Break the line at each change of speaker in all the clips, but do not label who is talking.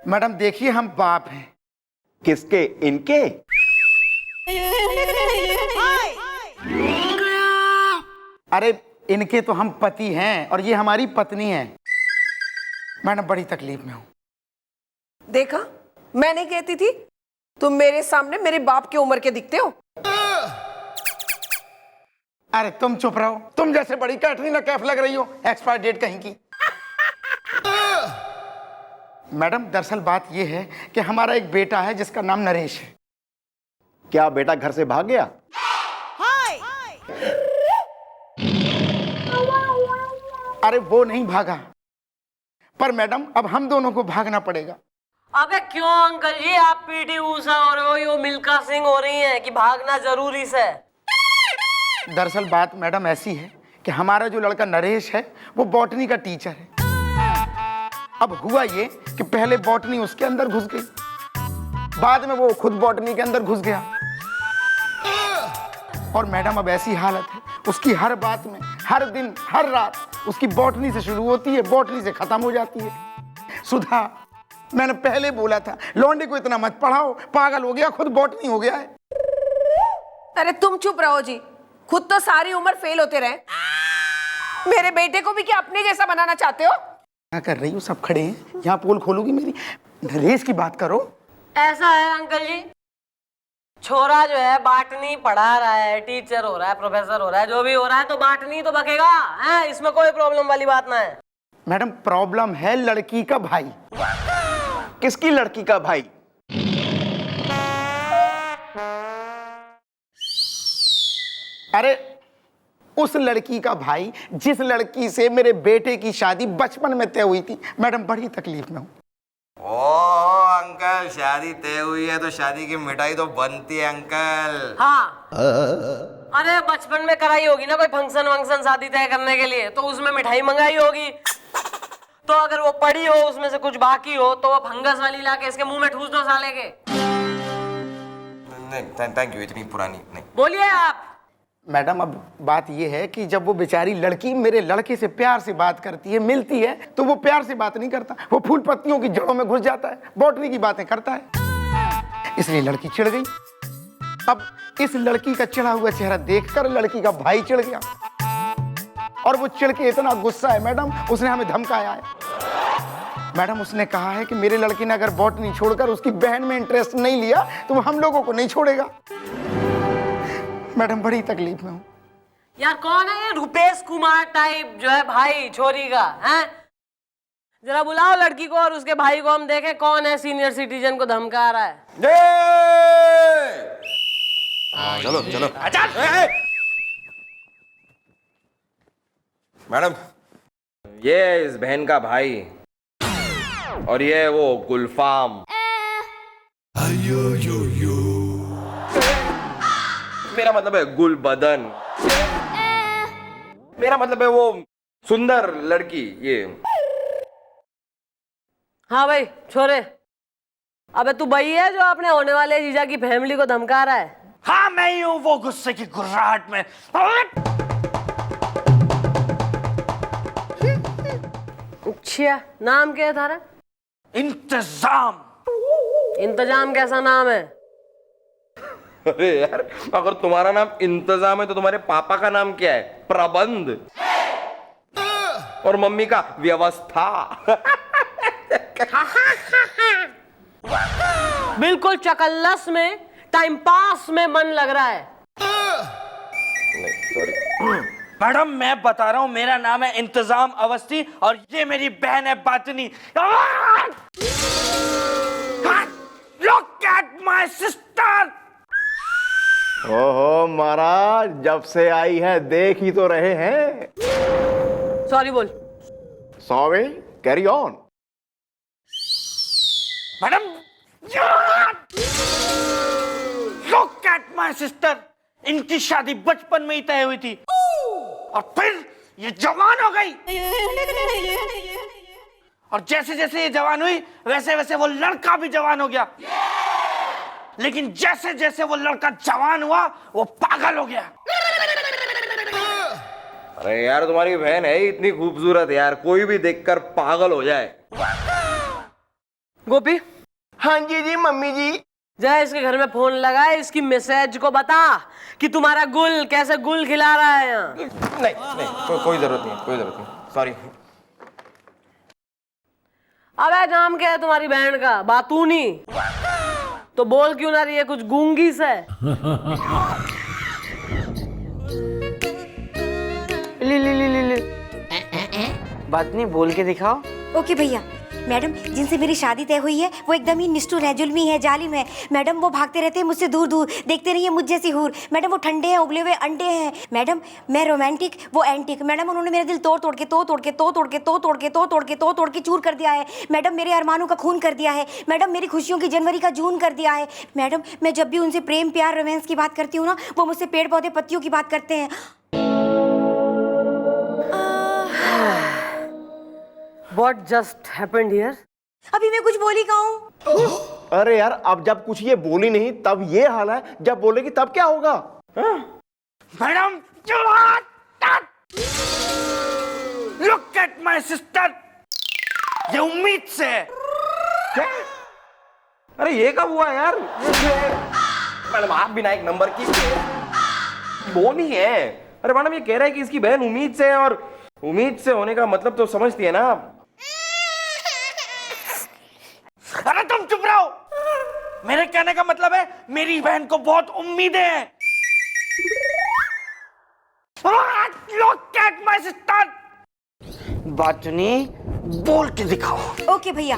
Madam देखिए, हम बाप हैं।
किसके? इनके?
अरे इनके तो हम पति हैं और ये हमारी पत्नी है। मैडम बड़ी तकलीफ में हूँ।
देखा, मैं नहीं कहती थी? तुम मेरे सामने मेरे बाप की उम्र के दिखते हो।
अरे तुम चुप रहो, तुम जैसे बड़ी कैटरीना कैफ लग रही हो, एक्सपायर डेट कहीं की। मैडम दरअसल बात यह है कि हमारा एक बेटा है जिसका नाम नरेश है।
क्या बेटा घर से भाग गया?
अरे वो नहीं भागा, पर मैडम अब हम दोनों को भागना पड़ेगा।
अबे क्यों अंकल जी, आप पीटी ऊषा हो रहे हो, यो मिल्खा सिंह हो रही हैं कि भागना जरूरी से?
दरअसल बात मैडम ऐसी है कि हमारा जो लड़का नरेश है वो बॉटनी का टीचर है। अब हुआ ये कि पहले बॉटनी उसके अंदर घुस गई, बाद में वो खुद बॉटनी के अंदर घुस गया। और मैडम अब ऐसी हालत है, उसकी हर बात में, हर दिन, हर रात उसकी बॉटनी से शुरू होती है, बॉटनी से खत्म हो जाती है। सुधा, मैंने पहले बोला था लौंडे को इतना मत पढ़ाओ, पागल हो गया, खुद बॉटनी हो गया है।
अरे तुम चुप रहो जी, खुद तो सारी उम्र फेल होते रहे, मेरे बेटे को भी क्या अपने जैसा बनाना चाहते हो?
क्या कर रही हो? सब खड़े हैं, यहाँ पोल खोलूगी मेरी? नरेश की बात करो।
ऐसा है अंकल जी, छोरा जो है बाटनी पढ़ा रहा है, टीचर हो रहा है, प्रोफेसर हो रहा है, जो भी हो रहा है, तो बाटनी तो बकेगा है, इसमें कोई प्रॉब्लम वाली बात ना है।
मैडम प्रॉब्लम है लड़की का भाई।
किसकी लड़की का भाई?
अरे उस लड़की का भाई जिस लड़की से मेरे बेटे की शादी बचपन में तय हुई थी। मैडम बड़ी तकलीफ में हूँ।
ओ अंकल, शादी तय हुई है तो शादी की मिठाई तो बनती है अंकल।
हाँ, अरे बचपन में कराई होगी ना कोई फंक्शन वंक्शन शादी तय करने के लिए, तो उसमें मिठाई मंगाई होगी। तो अगर वो पड़ी हो, उसमें से कुछ बाकी हो, तो वो फंगस वाली लाके इसके मुंह में ठूस दो साले के।
नहीं थैंक यू, इतनी पुरानी नहीं।
बोलिए आप।
मैडम अब बात यह है कि जब वो बेचारी लड़की मेरे लड़के से प्यार से बात करती है, मिलती है, तो वो प्यार से बात नहीं करता, वो फूल पत्तियों की जड़ों में घुस जाता है, बॉटनी की बातें करता है। इसलिए लड़की चिढ़ गई। अब इस लड़की का चिढ़ा हुआ चेहरा देखकर लड़की का भाई चिढ़ गया, और वो चिढ़ के इतना गुस्सा है मैडम, उसने हमें धमकाया है। मैडम उसने कहा है कि मेरे लड़की ने अगर बॉटनी छोड़कर उसकी बहन में इंटरेस्ट नहीं लिया तो वो हम लोगों को नहीं छोड़ेगा। मैडम बड़ी तकलीफ में हूँ।
यार कौन है ये रुपेश कुमार टाइप जो है भाई छोरी का है? जरा बुलाओ लड़की को और उसके भाई को, हम देखें कौन है सीनियर सिटीजन को धमका रहा है।
चलो चलो। मैडम, ये इस बहन का भाई और ये वो गुलफाम। मेरा मतलब है गुल बदन, मेरा मतलब है वो सुंदर लड़की ये।
हाँ भाई छोरे, अबे तू भाई है जो आपने होने वाले जीजा की फैमिली को धमका रहा है?
हाँ मैं ही हूँ, वो गुस्से की घुर्राहट में।
अच्छा, नाम क्या है थारा?
इंतजाम।
इंतजाम कैसा नाम है?
अरे यार, अगर तुम्हारा नाम इंतजाम है तो तुम्हारे पापा का नाम क्या है? प्रबंध। और मम्मी का व्यवस्था।
बिल्कुल चकल्लस में, टाइम पास में मन लग रहा है।
मैडम मैं बता रहा हूँ, मेरा नाम है इंतजाम अवस्थी और ये मेरी बहन है बातनी। Look at my sister!
ओहो महाराज, जब से आई है देख ही तो रहे हैं।
सॉरी बोल।
Sorry, carry on.
Madam, Look at my sister! इनकी शादी बचपन में ही तय हुई थी और फिर ये जवान हो गई, और जैसे जैसे ये जवान हुई वैसे वैसे वो लड़का भी जवान हो गया। लेकिन जैसे जैसे वो लड़का जवान हुआ वो पागल हो गया।
अरे यार, तुम्हारी बहन है इतनी खूबसूरत यार, कोई भी देखकर पागल हो जाए।
गोपी,
हाँ जी मम्मी जी।
जा इसके घर में फोन लगा, इसकी मैसेज को बता कि तुम्हारा गुल कैसे गुल खिला रहा है यहाँ।
नहीं नहीं, कोई जरूरत नहीं, कोई जरूरत नहीं, सॉरी।
अबे नाम क्या है तुम्हारी बहन का? बातूनी। तो बोल क्यों ना रही है, कुछ गूंगी से?
ले बात नहीं, बोल के दिखाओ।
ओके भैया। मैडम, जिनसे मेरी शादी तय हुई है वो एकदम ही निष्ठुर है, जुल्मी है, जालिम है। मैडम, वो भागते रहते हैं मुझसे दूर दूर, देखते रहिए मुझ जैसी हूर। मैडम, वो ठंडे हैं, उबले हुए अंडे हैं। मैडम, मैं रोमांटिक, वो एंटिक। मैडम, उन्होंने मेरा दिल तोड़ तोड़ के चूर कर दिया है। मैडम, मेरे अरमानों का खून कर दिया है। मैडम, मेरी खुशियों की जनवरी का जून कर दिया है। मैडम, मैं जब भी उनसे प्रेम प्यार रोमांस की बात करती हूँ ना, वो मुझसे पेड़ पौधे पत्तियों की बात करते हैं।
What just happened here?
अभी मैं कुछ बोली कहूँ?
अरे यार, अब जब कुछ ये बोली नहीं तब ये हाल है, जब बोलेगी तब क्या होगा?
Madam, look at my sister. ये उम्मीद से।
क्या? अरे ये कब हुआ यार? मैडम, आप बिना एक नंबर की बोली है। अरे मैडम, ये कह रहा है कि इसकी बहन उम्मीद से है, और उम्मीद से होने का मतलब तो समझती है ना आप।
अरे तुम चुप रहो। मेरे कहने का मतलब है मेरी बहन को बहुत उम्मीदें हैं। Look at my sister। बात नहीं, बोल के दिखाओ।
ओके भैया।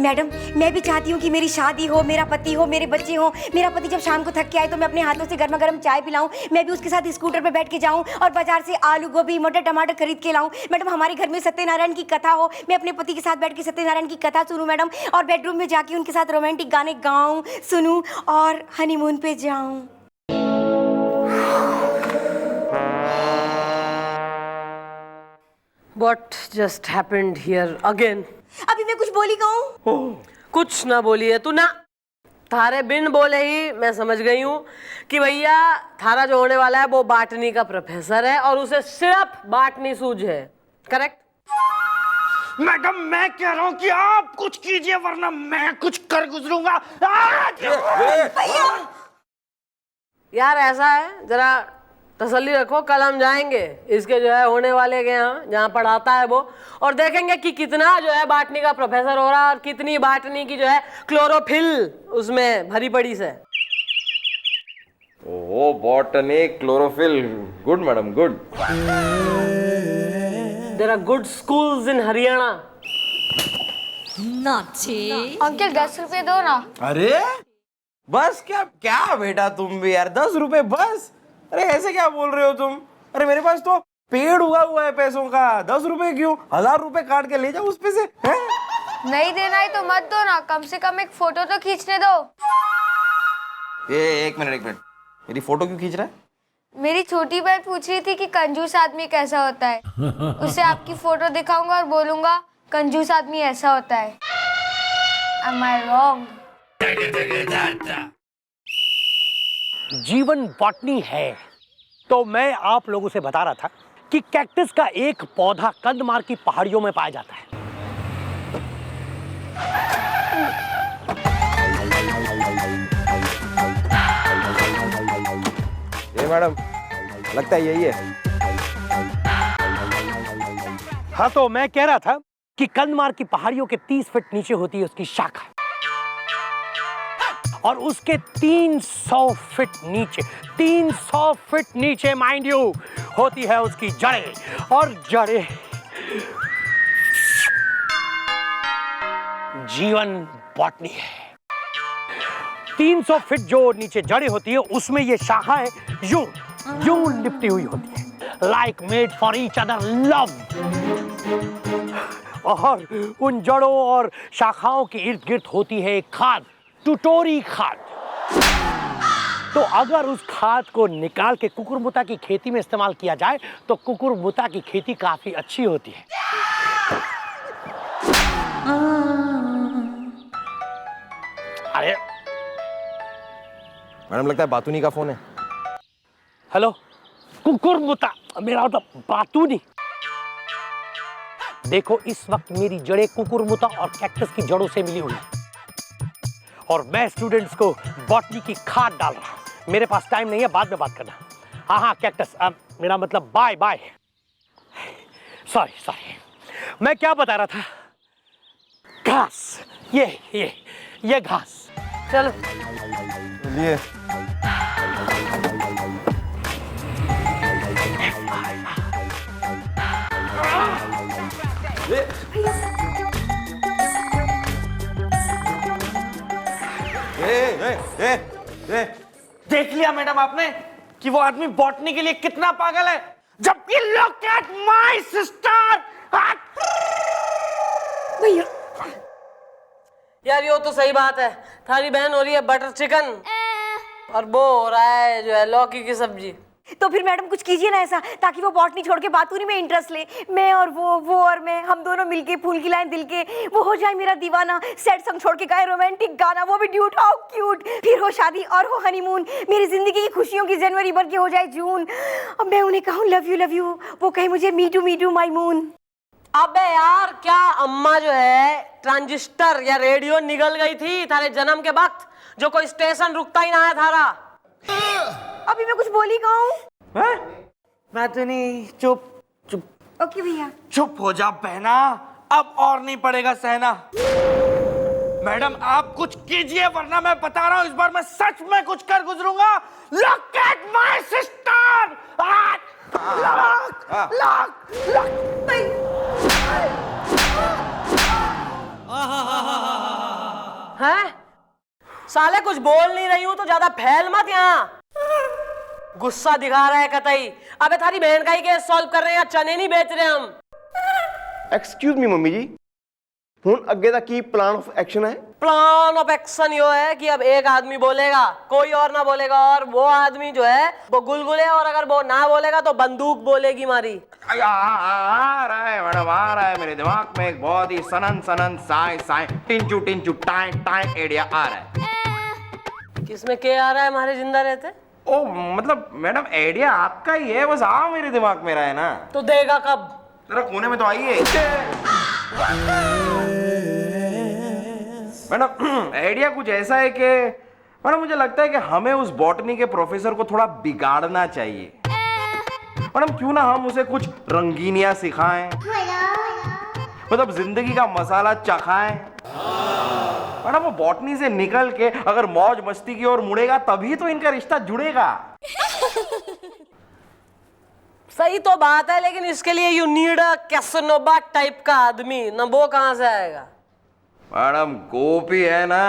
मैडम, मैं भी चाहती हूँ कि मेरी शादी हो, मेरा पति हो, मेरे बच्चे हो। मेरा पति जब शाम को थक के आए तो मैं अपने हाथों से गर्मा गर्म चाय पिलाऊं, मैं भी उसके साथ स्कूटर पे बैठ के जाऊं और बाजार से आलू गोभी मटर टमाटर खरीद के लाऊं। मैडम, हमारे घर में सत्यनारायण की कथा हो, मैं अपने पति के साथ बैठ के सत्यनारायण की कथा सुनूं मैडम, और बेडरूम में जाके उनके साथ रोमांटिक गाने गाऊं, सुनूं और हनीमून पे जाऊं।
What just happened here again?
अभी मैं कुछ बोली कहूँ?
कुछ ना बोली है तू ना। थारे बिन बोले ही मैं समझ गई हूँ कि भैया थारा जो होने वाला है वो बाटनी का प्रोफेसर है और उसे सिर्फ बाटनी सूझ है। करेक्ट?
मैडम, मैं कह रहा हूँ कि आप कुछ कीजिए वरना मैं कुछ कर गुजरूंगा।
यार ऐसा है, जरा तसल्ली रखो, कल हम जाएंगे इसके जो है होने वाले के यहाँ जहाँ पढ़ाता है वो, और देखेंगे कि कितना जो है बाटनी का प्रोफेसर हो रहा है और कितनी बाटनी की जो है क्लोरोफिल उसमें भरी पड़ी से।
Oh, botany chlorophyll, good madam, good.
There are good schools in Haryana.
Uncle 10 रुपए दो ना।
अरे बस क्या क्या बेटा, तुम भी यार 10 रुपए बस? अरे ऐसे क्या बोल रहे हो तुम? अरे मेरे पास तो पेड़ उगा हुआ है पैसों का, 10 रुपए क्यों, 1000 रुपए काट के ले जाओ उस पे से।
नहीं देना है तो मत दो ना, कम से कम एक फोटो तो खींचने दो।
एक मिनट, मेरी फोटो क्यों खींच रहा है?
मेरी छोटी बहन पूछ रही थी कि कंजूस आदमी कैसा होता है, उसे आपकी फोटो दिखाऊंगा और बोलूंगा कंजूस आदमी ऐसा होता है। Am I wrong?
जीवन बॉटनी है, तो मैं आप लोगों से बता रहा था कि कैक्टस का एक पौधा कंदमार की पहाड़ियों में पाया जाता है।
ये मैडम, लगता है यही है।
हाँ, तो मैं कह रहा था कि कंदमार की पहाड़ियों के 30 फीट नीचे होती है उसकी शाखा, और उसके 300 फीट नीचे माइंड यू होती है उसकी जड़ें, और जड़ें जीवन बॉटनी है। 300 फीट जो नीचे जड़ें होती है उसमें ये शाखा है यूं लिपटी हुई होती है, like made for each other love. और उन जड़ों और शाखाओं के इर्द गिर्द होती है एक खाद, टुटोरी खाद। तो अगर उस खाद को निकाल के कुकुरमुता की खेती में इस्तेमाल किया जाए तो कुकुरमुता की खेती काफी अच्छी होती है। अरे
मैडम, लगता है बातूनी का फोन है।
हेलो, कुकुरमुता, मेरा मतलब बातूनी। देखो इस वक्त मेरी जड़ें कुकुरमुता और कैक्टस की जड़ों से मिली हुई हैं और मैं स्टूडेंट्स को बॉटनी की खाद डाल रहा हूं। मेरे पास टाइम नहीं है, बाद में बात करना। हाँ हाँ कैक्टस, मेरा मतलब बाय बाय। सॉरी मैं क्या बता रहा था? घास, ये घास।
चलो
लिए
देख लिया मैडम आपने कि वो आदमी बॉटनी के लिए कितना पागल है, जबकि लुक एट माय सिस्टर।
भैया
यार, ये तो सही बात है, थारी बहन हो रही है बटर चिकन और वो हो रहा है जो है लौकी की सब्जी।
तो फिर मैडम कुछ कीजिए ना ऐसा, ताकि वो बॉटनी छोड़ के बातूनी में इंटरेस्ट ले। मैं और वो और मैं, हम दोनों मिलके फूल खिलाएं दिल के, वो हो जाए मेरा दीवाना। सैड सॉन्ग छोड़ के गाए रोमांटिक गाना, वो भी ड्यूट, हाउ क्यूट। फिर हो शादी और हो हनीमून, मेरी जिंदगी की खुशियों की जनवरी बन के हो जाए जून। अब मैं उन्हें कहूँ लव यू, वो कहे मुझे मी टू माई मून।
अबे यार, क्या अम्मा जो है ट्रांजिस्टर या रेडियो निगल गई थी थारे जन्म के वक्त, जो कोई स्टेशन रुकता ही ना है थारा।
अभी मैं कुछ बोली कहूँ?
मैं तो नहीं, चुप।
ओके भैया।
चुप हो जा बहना, अब और नहीं पड़ेगा सहना। मैडम आप कुछ कीजिए, वरना मैं बता रहा हूँ इस बार मैं सच में कुछ कर गुजरूंगा। Look at my sister.
हैं? साले कुछ बोल नहीं रही हूं तो ज्यादा फैल मत यहाँ। गुस्सा दिखा रहा है कतई। अबे थारी बहन का ही केस सॉल्व कर रहे हैं या चने नहीं बेच रहे हम?
एक्सक्यूज मी मम्मी जी, हुन अगे दा की प्लान ऑफ एक्शन है?
प्लान ऑफ एक्शन यो है कि अब एक आदमी बोलेगा, कोई और ना बोलेगा, और वो आदमी जो है वो गुलगुले, और अगर वो ना बोलेगा तो बंदूक बोलेगी मारी।
आ रहा है मैडम, आ रहा है मेरे दिमाग में एक बहुत ही सनन साई टिंचू टाई टाई आइडिया आ रहा है।
किसमें क्या आ रहा है हमारे जिंदा रहते?
ओ मतलब मैडम आइडिया आपका ही है, बस आ मेरे दिमाग में रहा है ना।
तो देगा कब?
जरा कोने में तो आइए मैडम। आइडिया कुछ ऐसा है कि मैडम मुझे लगता है कि हमें उस बॉटनी के प्रोफेसर को थोड़ा बिगाड़ना चाहिए। मैडम क्यों ना हम उसे कुछ रंगीनियां सिखाएं, मतलब जिंदगी का मसाला चखाएं। मैडम वो बॉटनी से निकल के अगर मौज मस्ती की ओर मुड़ेगा तभी तो इनका रिश्ता जुड़ेगा।
सही तो बात है, लेकिन इसके लिए यू नीड अ कैसनोबा टाइप का आदमी, ना वो कहां से आएगा?
मैडम गोपी है ना।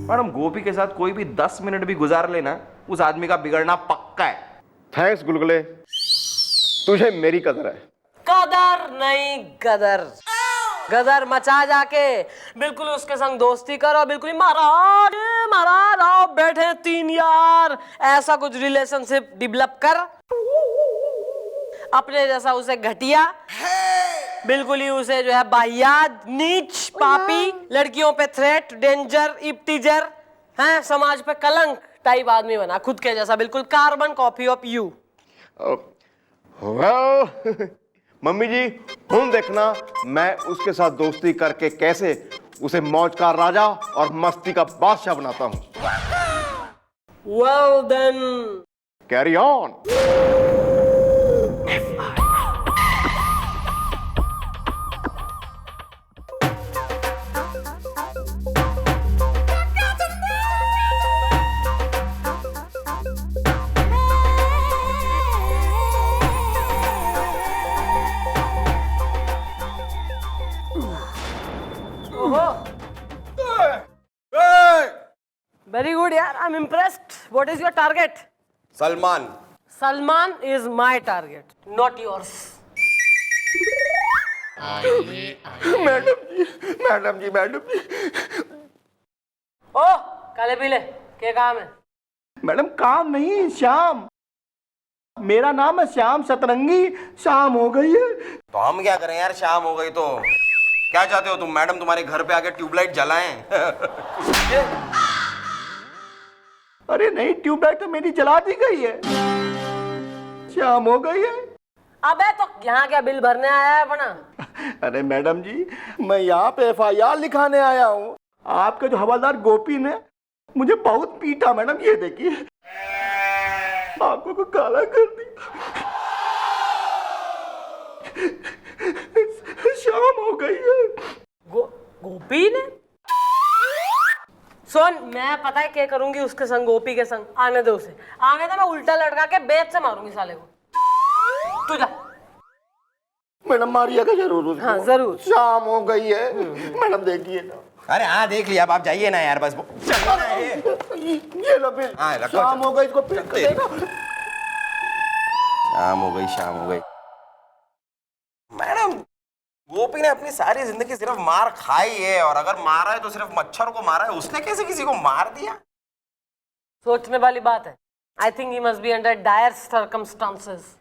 मैडम गोपी के साथ कोई भी 10 मिनट भी गुजार लेना, उस आदमी का बिगड़ना पक्का है।
थैंक्स गुलगुले, तुझे मेरी कदर है।
कदर नहीं गदर। गदर मचा जाके बिल्कुल उसके संग दोस्ती करो, बिल्कुल ही महाराज आओ बैठे तीन यार, ऐसा कुछ रिलेशनशिप डेवलप कर। अपने जैसा उसे घटिया, बिल्कुल ही उसे जो है बाहियात, नीच, पापी, लड़कियों पे थ्रेट, डेंजर, इप्टीजर, हैं, समाज पे कलंक टाइप आदमी बना, खुद के जैसा, बिल्कुल carbon copy of you.
Mummy ji हुन देखना मैं उसके साथ दोस्ती करके कैसे उसे मौज का राजा और मस्ती का बादशाह बनाता हूं।
Well then,
carry on.
very good यार, I'm impressed. What is your target?
Salman.
Salman is my target, not yours.
Madam ji
ओ काले पीले क्या काम है?
मैडम काम नहीं, श्याम। मेरा नाम है श्याम सतरंगी। शाम हो गई है
तो हम क्या करें यार, शाम हो गई तो क्या चाहते हो तुम? मैडम तुम्हारे घर पे आके ट्यूबलाइट जलाएं?
अरे नहीं, ट्यूबलाइट तो मेरी जला दी गई है। शाम हो गई है।
अबे तो यहाँ क्या बिल भरने आया है अपना?
अरे मैडम जी, मैं यहाँ पे FIR लिखाने आया हूँ। आपके जो हवलदार गोपी ने मुझे बहुत पीटा मैडम, ये देखिए आंखों को काला कर दिया। शाम हो गई है।
गोपी ने? सुन, मैं पता है क्या करूंगी उसके संग, गोपी के संग। आने दो उसे, आने दो, मैं उल्टा लटका के बेत से मारूंगी साले को। तू जा।
मैडम मारिएगा जरूर उसको।
हाँ जरूर।
शाम हो गई है मैडम, देखिए ना।
अरे हाँ देख लिया, अब आप जाइए ना यार, बस चलो ना
ये लो बिल।
हाँ, रखो,
शाम
चलो।
हो गई, इसको पिट देगा।
शाम हो गई, शाम हो गई। मैडम, गोपी ने अपनी सारी जिंदगी सिर्फ मार खाई है, और अगर मारा है तो सिर्फ मच्छर को मारा है। उसने कैसे किसी को मार दिया?
सोचने वाली बात है। I think he must be under dire circumstances.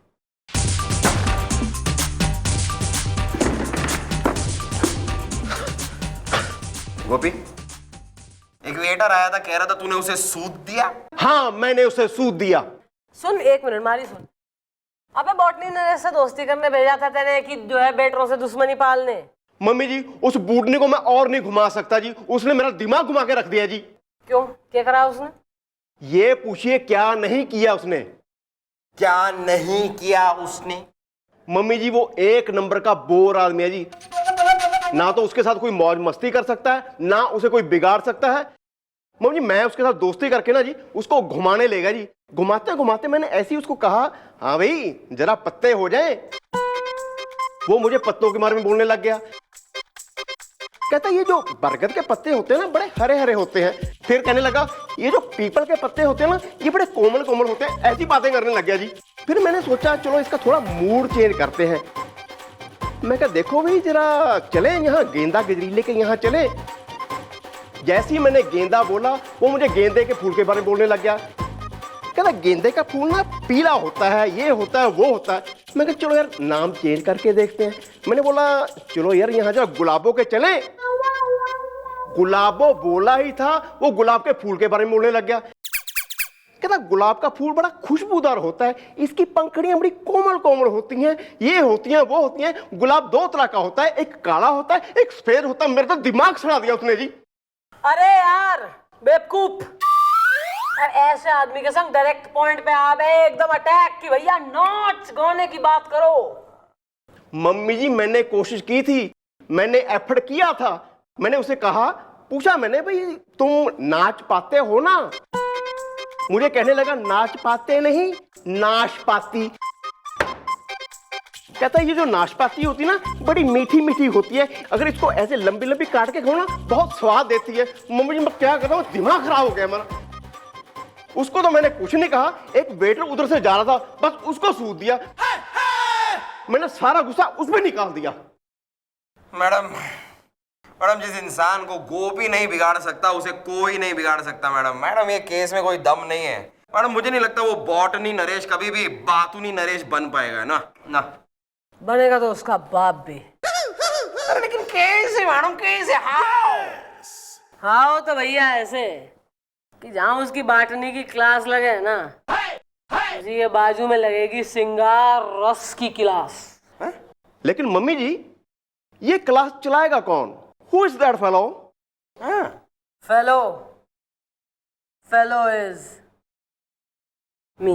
Gopi, एक वेटर आया था, कह रहा था तूने उसे सूद दिया।
हाँ, मैंने उसे सूद दिया।
सुन, एक मिनट मारी सुन। अबे बॉटनी ने से दोस्ती करने भेजा था तेरे कि जो है बेटरों से दुश्मनी पालने।
मम्मी जी, उस बूढ़ने को मैं और नहीं घुमा सकता जी, उसने मेरा दिमाग घुमा के रख दिया जी।
क्यों, क्या करा उसने?
ये पूछिए क्या नहीं किया उसने।
क्या नहीं किया उसने?
मम्मी जी, वो एक नंबर का बोर आदमी है जी। ना तो उसके साथ कोई मौज मस्ती कर सकता है, ना उसे कोई बिगाड़ सकता है। मम्मी जी, मैं उसके साथ दोस्ती करके ना जी उसको घुमाने लेगा जी। घुमाते घुमाते मैंने ऐसे ही उसको कहा, हाँ भाई जरा पत्ते हो जाए। वो मुझे पत्तों के बारे में बोलने लग गया। कहता ये जो बरगद के पत्ते होते हैं ना, बड़े हरे हरे होते हैं। फिर कहने लगा ये जो पीपल के पत्ते होते हैं ना, ये बड़े कोमल कोमल होते हैं। ऐसी बातें करने लग गया जी। फिर मैंने सोचा चलो इसका थोड़ा मूड चेंज करते हैं। मैं कहा देखो भाई जरा चले यहाँ गेंदा गजरीले के यहाँ चले। जैसे ही मैंने गेंदा बोला, वो मुझे गेंदे के फूल के बारे में बोलने लग गया। कहता गेंदे का फूल ना पीला होता है, ये होता है, वो होता है। मैं कहा चलो यार नाम चेंज करके देखते हैं। मैंने बोला चलो यार यहाँ जो गुलाबों के चले। गुलाबो बोला ही था, वो गुलाब के फूल के बारे में बोलने लग गया। कहता गुलाब का फूल बड़ा खुशबूदार होता है, इसकी पंखड़ियां बड़ी कोमल कोमल होती हैं, ये होती हैं, वो होती हैं। गुलाब दो तरह का होता है, एक काला होता है, एक सफेद होता है। मेरा तो दिमाग सड़ा दिया उसने जी।
अरे यार बेवकूफ, ऐसे आदमी के संग डायरेक्ट पॉइंट पे आ गए, एकदम अटैक की भैया नाच गाने की बात करो।
मम्मी जी मैंने कोशिश की थी, मैंने एफर्ट किया था। मैंने उसे कहा, पूछा मैंने भाई तुम नाच पाते हो ना? मुझे कहने लगा नाच पाते नहीं, नाशपाती। कहता है ये जो नाशपाती होती है ना, बड़ी मीठी मीठी होती है, अगर इसको ऐसे लंबी लंबी काट के खाओ ना, बहुत स्वाद देती है। मम्मी जी मैं क्या कर रहा हूँ, दिमाग खराब हो गया हमारा। उसको तो मैंने कुछ नहीं कहा, एक वेटर उधर से जा रहा था, बस उसको सूद दिया। मैंने सारा गुस्सा उसमें निकाल दिया।
मैडम, जिस इंसान को गोपी नहीं बिगाड़ सकता, उसे कोई नहीं बिगाड़ सकता। मैडम ये केस में कोई दम नहीं है। मैडम मुझे नहीं लगता वो बॉटनी नरेश कभी भी बातूनी नरेश बन पाएगा ना।
बनेगा तो उसका बाप भी।
अरे लेकिन कैसे मैडम, कैसे?
हाँ तो भैया ऐसे कि जहाँ उसकी बाटनी की क्लास लगे ना, उसी के बाजू में लगेगी सिंगार रस की क्लास।
लेकिन मम्मी जी ये क्लास चलाएगा कौन? Who is that fellow?
Fellow is me.